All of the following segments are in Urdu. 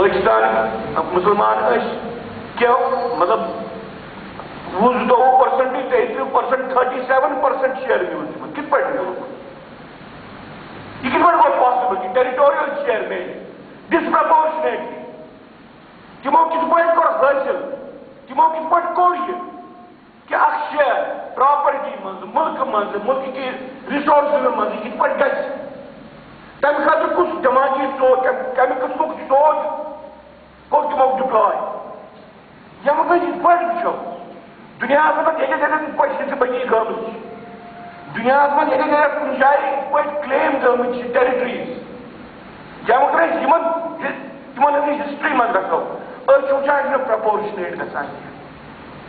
پاکستان مسلمان کیا مطلب 22% 33% 37% شیئر میون کت پہ یہ کت پہ گو پاسبل ٹیریٹوریل شیئر میں ڈسپرپورشنیٹلی تمو کت پہ کور حاصل تمو کت پہ کور یہ کہ اخ شیئر پراپرٹی ملک کی ریسورسز من یہ کت پہ گھس تمہ خاطر کس دماغی سوچ کمہ قسمک سوچ کور تمو ڈپلاے یم گھس پہ وچو دنیا من یہ پہ حصہ بنی گمت دنیا من یہ کن جائے پہ کلیم گمت ٹیریٹریز یم تمن ہسٹری من رکھو وچان پرپورشنیٹ گھان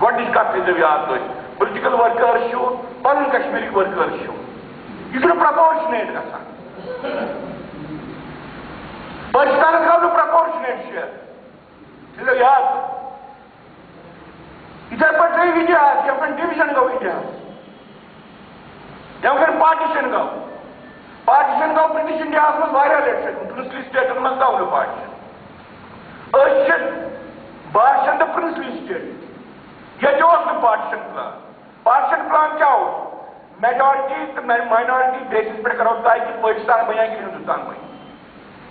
گۄڈنِچ کتھ تھٲیزیو یاد تُہۍ پُلٹِکل ورکٲرٕس چھُو پنُن کشمیٖرٕکۍ ورکٲرٕس چھُو یہِ چھُنہٕ پرپورشنیٹ گژھان پاکستانس گوٚو نہٕ پرپورشنیٹ شیر تھٲیزیو یاد یِتھَے پٲٹھۍ تھٲیِو اِنڈیاہس یِتھ کٔنۍ ڈِوِجن گوٚو اِنڈیاہس یِتھ کٔنۍ پاٹِشن گوٚو برٹش اِنڈیاہس منٛز واریاہ لٹہِ پرنسلی سٹیٹن منٛز گوٚو نہٕ پاٹِشن أسۍ چھِ باشنٛدٕ پرنسلی سٹیٹ یہ پارٹیشن پلان کیا ہو میجورٹی تو مائنورٹی بیسس پہ کرو تاکہ پاکستان بنے کہ ہندوستان بنے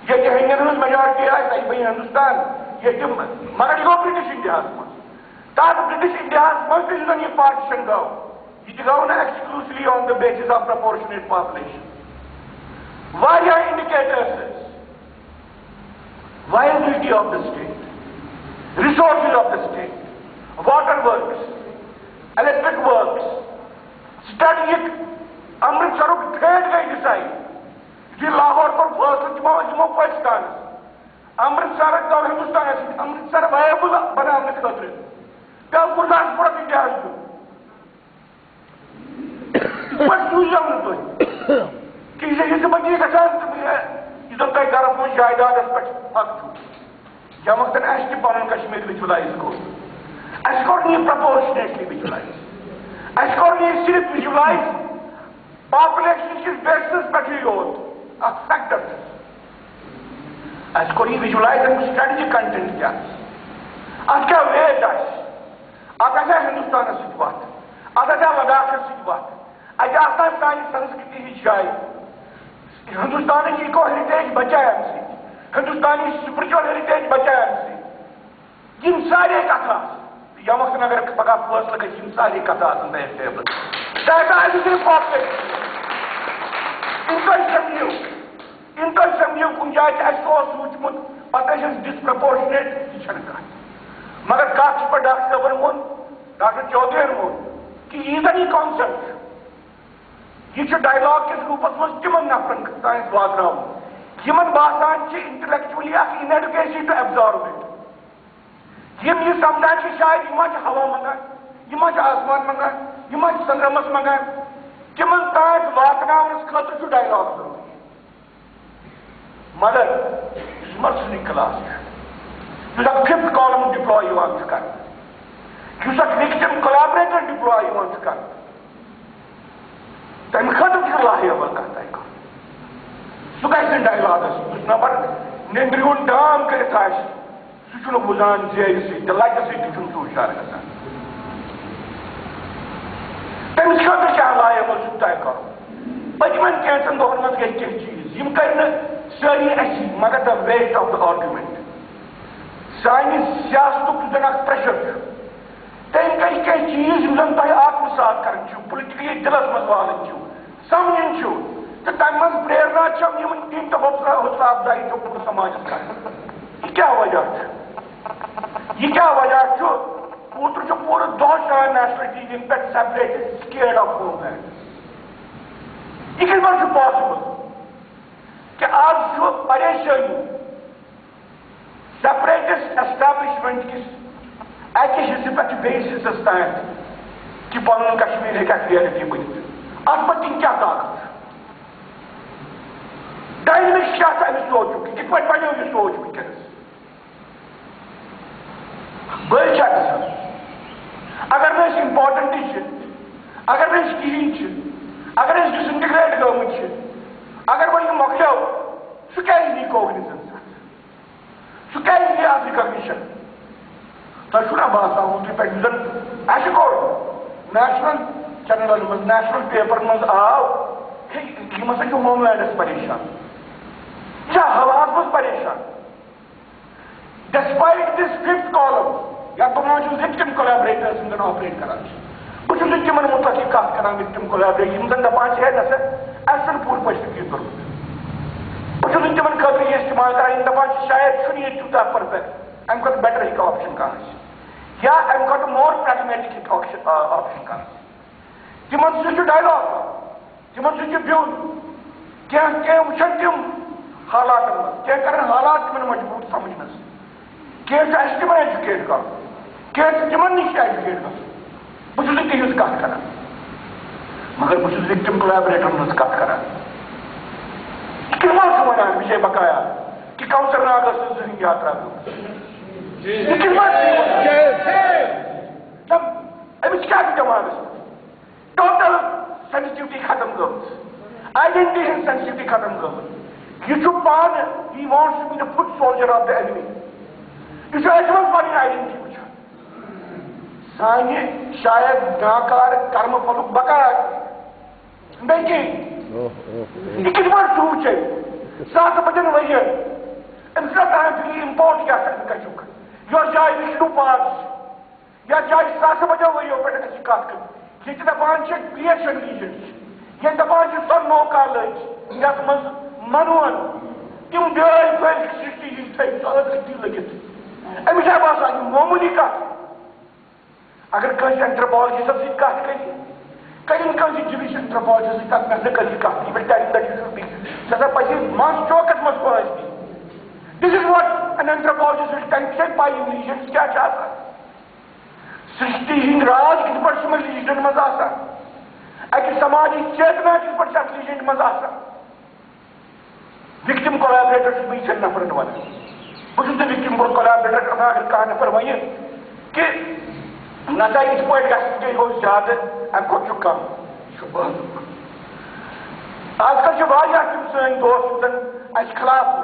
یہ ہندین میجورٹی آئے تاکہ بنے ہندوستان یہ مگر یہ گو برٹش انڈیا من تک برٹش انڈیا من یہ پارٹیشن گو یہ گو نا exclusively on the basis of proportionate population واریاہ indicators viability of the state resources of the state water works electric works strategic امرتسرک فیٹ گئی ڈسائڈ یہ لاہور کو فیصلہ پاکستان امرتسر گو ہندوستان امرتسر وائبل بنانے خاطر پہ گرداس پورہ انڈیا پہ سوزو نا تھی کہ یہ بچی گھان یہ تھی گھرس من جائیدادس پہ حق چھو یم وقت اس پن کشمیر ویژلائز کور اس کور یہ پرپورشنیٹلی ویژلائز اس کور یہ صرف ویژلائز پاپولیشن کس بیسس پہ یوت اخ سیکٹر اس کور یہ ویژلائز امیک سٹریٹجک کنٹینٹ کیا ات کیا ویٹ ات آسا ہندوستان ست وت ات آسا لداخ ست وت ات آسا سانہ سنسکرتی ہز جائے ہندوستان کی ایکو ہیریٹیج بچائے ام سی ہندوستانی سپرچل ہیریٹیج بچائے ام سی یم سارے کتھ یم وقت اگر پگہ فیصلہ گھس یم سارے کتھ آن بیک ٹیبل صرف ان تھی سمجھو کن جائے اس سوچمت پتہ ڈسپرپورشنیٹ یہ کت مگر کت پہ ڈاکٹر صاحبن وون ڈاکٹر چودھری وون کہ یہ زن یہ کانسیپٹ یہ ڈائلاگ کس روپس من تمن نفرن تان واتن یمن باسان intellectually in education to absorb یہ سمجھان شاید یہ ہوا منگان یہ آسمان منگان یہ سنگرمس منگان تمن تان واتنس خاطر ڈائلاگ ضروری مگر اس مرسنی کلاس ففتھ کالم ڈپلوائے کر وکٹم کولابریٹر ڈپلوائے کر تمہ خاطر لاہیبل کتھ سہ گھن ڈائلاگس نفر نندر ہند ڈام کرت سہ بزان زیر سی لٹہ سی سہ ہوشیار گھان تمس خاطر کیا لائبل طے کر پتمن کینچن دہن من گئی کی چیز یم کر ساری اسی مگر دا ویٹ آف دا آرگومنٹ سانہ سیاست زن اخ پریشر تم کر کی چیز زن تہ آتمسات کران پولیٹکلی دلس مز والن سمجھن تو تمہ من پریرنا تم تو حوصلہ افزائی تو سماج کر یہ کیا وجہ یہ کیا وجہ اوتر پورے دہ شان نیشنل ٹی وی پہ separate scared of homeland یہ کت پہ پاسبل کہ آج پریشانی سیپریٹسٹ ایسٹیبلشمنٹ کس اکہ حصہ پہ بیس حصس تان کہ پن کشمیر ہیکہ ریئلٹی بنت ات پہ تم کیا طاقت ڈائنمکس کیا امس سوچ کت پہ بنو یہ سوچ ونکس بل گھان اگر نس امپاٹنٹ اگر نس کہین اگر نس ڈس انٹیگریٹ گمت اگر وہ مکلو سہ کیازِ نی کوگنیزنس سہ کیازِ آف ریکگنیشن تھی باسان تھی پہ اہم کور نیشنل چینلن من نیشنل پیپرن من آو یہ ہسا ہوم لینڈس پریشان یا حالات مز پریشان ڈسپائٹ دس ففتھ کالم یا تمام وکٹم کولیبریٹرز ون آپریٹ کران بہت تمن متعلق کت کران وکٹم کولیبریٹر زن دپان ہے نسا اصل پور پہ فکر کورمت بہت تمن خاطر یہ استعمال کران دپان شاید یہ تیوتہ پرفیکٹ ام کھت بیٹر ہیکہ آپشن کھانا یا ام کھت مور پریگمیٹک آپشن کھانا تمن سہ ڈائلاگ تمن سہ بیون کی وچن تم حالات کی کرن حالات تمن مجبور سمجھنس کی تمن ایجوکیٹ کر تمن نش ایجوکیٹ کر بہت تہذ کت کران مگر بہت وکٹم کولیبریٹر من کت کران کم ونان وجے بقایا کہ کوثر ناگ ذہن یاترا امس کیا دماغس ٹوٹل سینسٹیوٹی ختم گمت آئیڈینٹی ہند سینسٹیوٹی ختم گمت یہ پان he wants to be the foot soldier of the enemy یہ ایسے پانی آئیڈینٹی وچان سانہ شاید ناکار کرم پھلک بقایا بیکی یہ کت پہ سوچے 7 بجن ورین امس تھی امپورٹ کیا کچھ یور جائے وشنو پارس یا جائے 7 بجن وریو پہ کت کر یہ دپان کریشن ریجنس یہ دپان سو موقع لگ یت من منون تم بیائی پھل سٹی ہند تھے ستی لگت امس باسان یہ معمولی کت اگر کنس اینتھروپالوجسٹ سی کت کریں کنس جوش اینتھروپالوجسٹ تک نظر کر کت سا پہ مس چوکس مز پہنچ دی دس از واٹ این اینتھروپالوجسٹ تمہیں سے پائی ریجنس کیا سرشٹی ہند راز کت پہ تم ریجن مز اکہ سماجی چیتنا کت پہ ات ریجن مز وکٹم کولیبریٹر بہت نفرن ونان بہت وکٹم کولیبریٹر اگر کھانا نفر ون کہ نسا اس پہ گھس ہو زیادہ ام کھت کم یہ آج کل تم سن دوست اس خلاف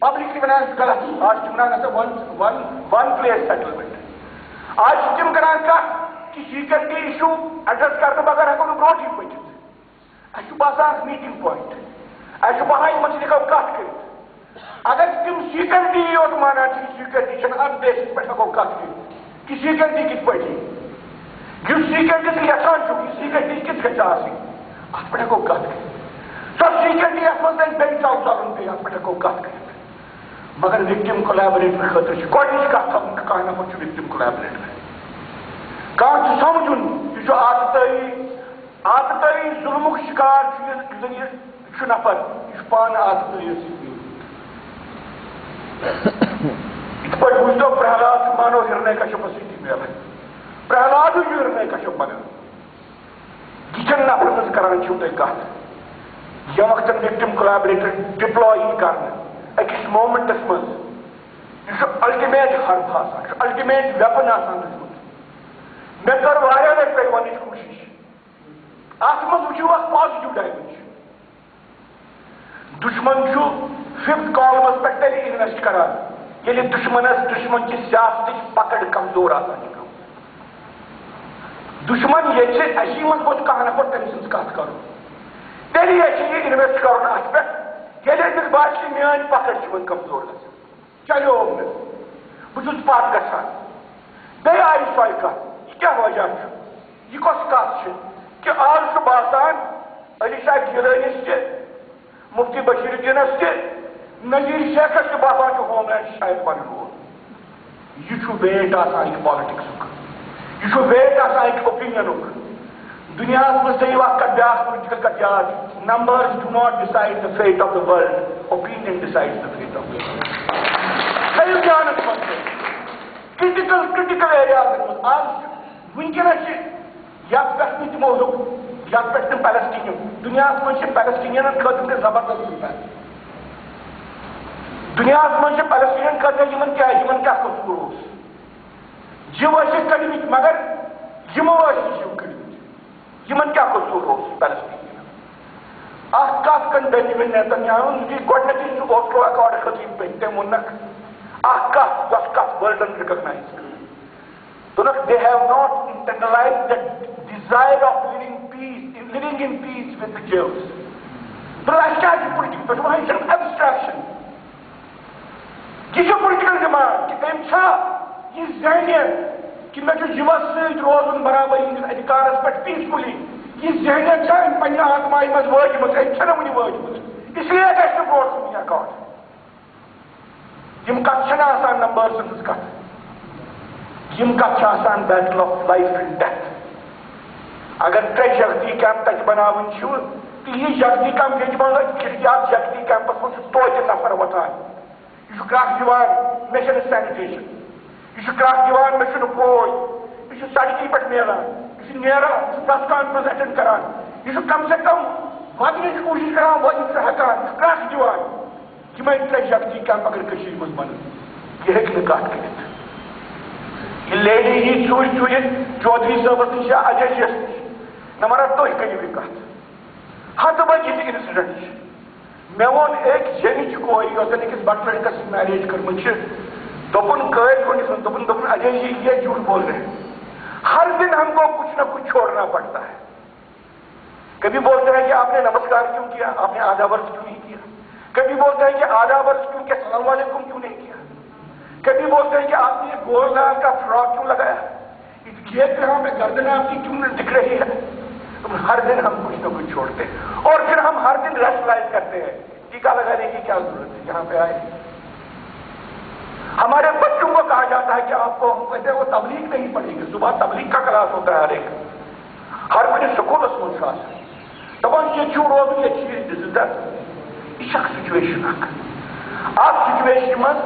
پبلکلی ونان غلط آج تم ونان ون پلیس سیٹلمنٹ آج تم کران کت کہ سیکورٹی ایشو ایڈریس کرنے بغیر ہیکو نا برونٹھ پکت اس باسان میٹنگ پوائنٹ اس بہان متعلق کت کر اگر تم سیکورٹی یوت مانان سیکورٹی چھ ات بیسس پہ ہیکو کت کر کہ سیکورٹی کت پہ اس سیکورٹی سے یسان چھ کہ سیکورٹی کت گھس ات پہ ہیکو کت کر سو سیکورٹی ات من بیل چاو چلن پہ ات پہ ہیکو کت کر مگر وکٹم کولیبریٹر خاطر گۄڈنِچ کتھ تھاؤن کہ کانٛہہ نفر چھُ وکٹم کولیبریٹر کانٛہہ چھُ سمجھُن یہِ چھُ آتتٲیی ظلمُک شکار یُس زن یہِ چھُ نفر یہِ چھُ پانہٕ آتتٲیی سۭتۍ یِتھ پٲٹھۍ وٕچھتو پرہلاد مانو ہرنے کشپس سۭتی میلان پرہلاد چھُ ہرنے کشپ بنان یِتھٮ۪ن نفرن ہٕنٛز کران چھِو تُہۍ کتھ ییٚمہِ وقتن وکٹم کولیبریٹر ڈپلاے یی کرنہٕ أکِس مومنٹس مز یہ الٹیمیٹ حرب آسان الٹیمیٹ ویپن آسان روزمت مے کر واریاہ لٹہِ تۄہہِ وننٕچ کوٗشش اتھ منٛز وٕچھِو اکھ پازٹِو ڈایمینشن دشمن چھُ 5th کالمس پٮ۪ٹھ تیٚلہِ انویسٹ کران ییٚلہِ دشمن چہِ سیاستٕچ پکڑ کمزور آسان چھِ گٔمٕژ دشمن ییٚژھِ اسی منٛز گوٚژھ کانٛہہ نفر تٔمۍ سٕنٛز کتھ کرُن تیٚلہِ ییٚژھِ یہِ انویسٹ کرُن اتھ پٮ۪ٹھ ییٚلہِ أمِس باسہِ میٛٲنۍ پکڑ چھِ وۄنۍ کمزور گژھان چلیو نہٕ بہٕ چھُس پتھ گژھان بیٚیہِ آیہِ سۄے کتھ یہِ کیٛاہ وجہ چھُ یہِ کۄس کتھ چھِ کہ آز چھُ باسان علی شاہ گیلٲنِس تہِ مفتی بشیر الدینس تہِ نذیر شیخس تہِ باسان چھُ ہوم لینڈ شاید پنُن رول یہ چھُ ویٹ آسان أکۍ پالٹکسُک یہ چھُ ویٹ آسان أکۍ اوپینینُک دنیاہس منٛز تھٲیِو اکھ کتھ بیٛاکھ پُلٹِکل کتھ یاد numbers do not decide the fate of the world. Opinion decides the fate of the world. تھٲیِو دیانس منٛز critical areas منٛز آز وٕنکیٚنس چھِ یتھ پٮ۪ٹھ نہٕ تِمو ہیوٚک یتھ پٮ۪ٹھ تِم پیلسٹیٖنیُک دُنیاہس منٛز چھِ پیلسٹیٖنینن خٲطرٕ تہِ زبردست مثال دُنیاہس منٛز چھِ پیلسٹیٖنین خٲطرٕ یِمن کیٛاہ قصوٗر اوس جِو ٲسِکھ کٔڑمٕتۍ مگر یِمو ٲسۍ جِو کٔڑمٕتۍ یِمن کیٛاہ قصوٗر اوس پیلسٹیٖن اکھ کتھ کٔر بینجامن نیتنیاہُن یُتھُے گۄڈنیتھٕے سُہ اوسلو ایکاڈ خٲطرٕ پٔکۍ تٔمۍ ووٚننکھ world recognized. They have not internalized the desire of living in peace with the Jews. Political abstraction. This is a political demand. This zehniyyat کہ میں جیوس ست روزن برابری ہندس ادھکارس پہ پیسفلی یہ ذہنیت پنہ آتمائی مز واجمت ون واجمت اس لیے گھس برو کن اکاؤنٹ کت آسان نمبرس ہز کت آسان battle of life and death اگر ترے جگتی کیمپ تک بناون تو یہ جگتی کیمپ یہ کھڑکیات جگتی کیمپس من توتہ نفر وتان یہ کرکھ دان مے سینیٹیشن یہ کرکھ دان مے پوش یہ سڑکی پہ نیران یہ پریس کانفرنس اٹینڈ کران یہ کم سے کم ودن کوشش کران ودن ہکان یہ کرکھ دان یمے ترے جگتی کیمپ اگر من بن یہ ہیکہ نہ کت کرت یہ لیڈی یہ چوری چودھری صاحبس نش اجے جس نش نمبر تھی کریو یہ کت ہتھ بجے انسیڈنٹ مے وون ایک جنچ کور یس أکس بٹ لڑکس میریج کرمت دپن قید کھنس دپن اجے جی یہ جھوٹ بول رہے ہیں ہر دن ہم کو کچھ نہ کچھ چھوڑنا پڑتا ہے کبھی بولتے ہیں کہ آپ نے نمسکار کیوں کیا آپ نے آدھا ورس کیوں نہیں کیا کبھی بولتے ہیں کہ آدھا ورس کیوں کیا السلام علیکم کیوں نہیں کیا کبھی بولتے ہیں کہ آپ نے یہ گول لال کا فراک کیوں لگایا اس گیٹ پہ ہمیں گردن آپ کی کیوں دکھ رہی ہے ہر دن ہم کچھ نہ کچھ چھوڑتے ہیں اور پھر ہم ہر دن ریشنلائز کرتے ہیں ٹیکا لگانے کی کیا ضرورت ہے یہاں پہ آئے ہمارے بچوں کو کہا جاتا ہے کہ آپ کو کہتے ہیں وہ تبلیغ نہیں پڑے گی صبح تبلیغ کا کلاس ہوتا ہے ہر کچھ سکولس من دپان یہ روز یہ چیز دس یہ سچویشن سچویشن من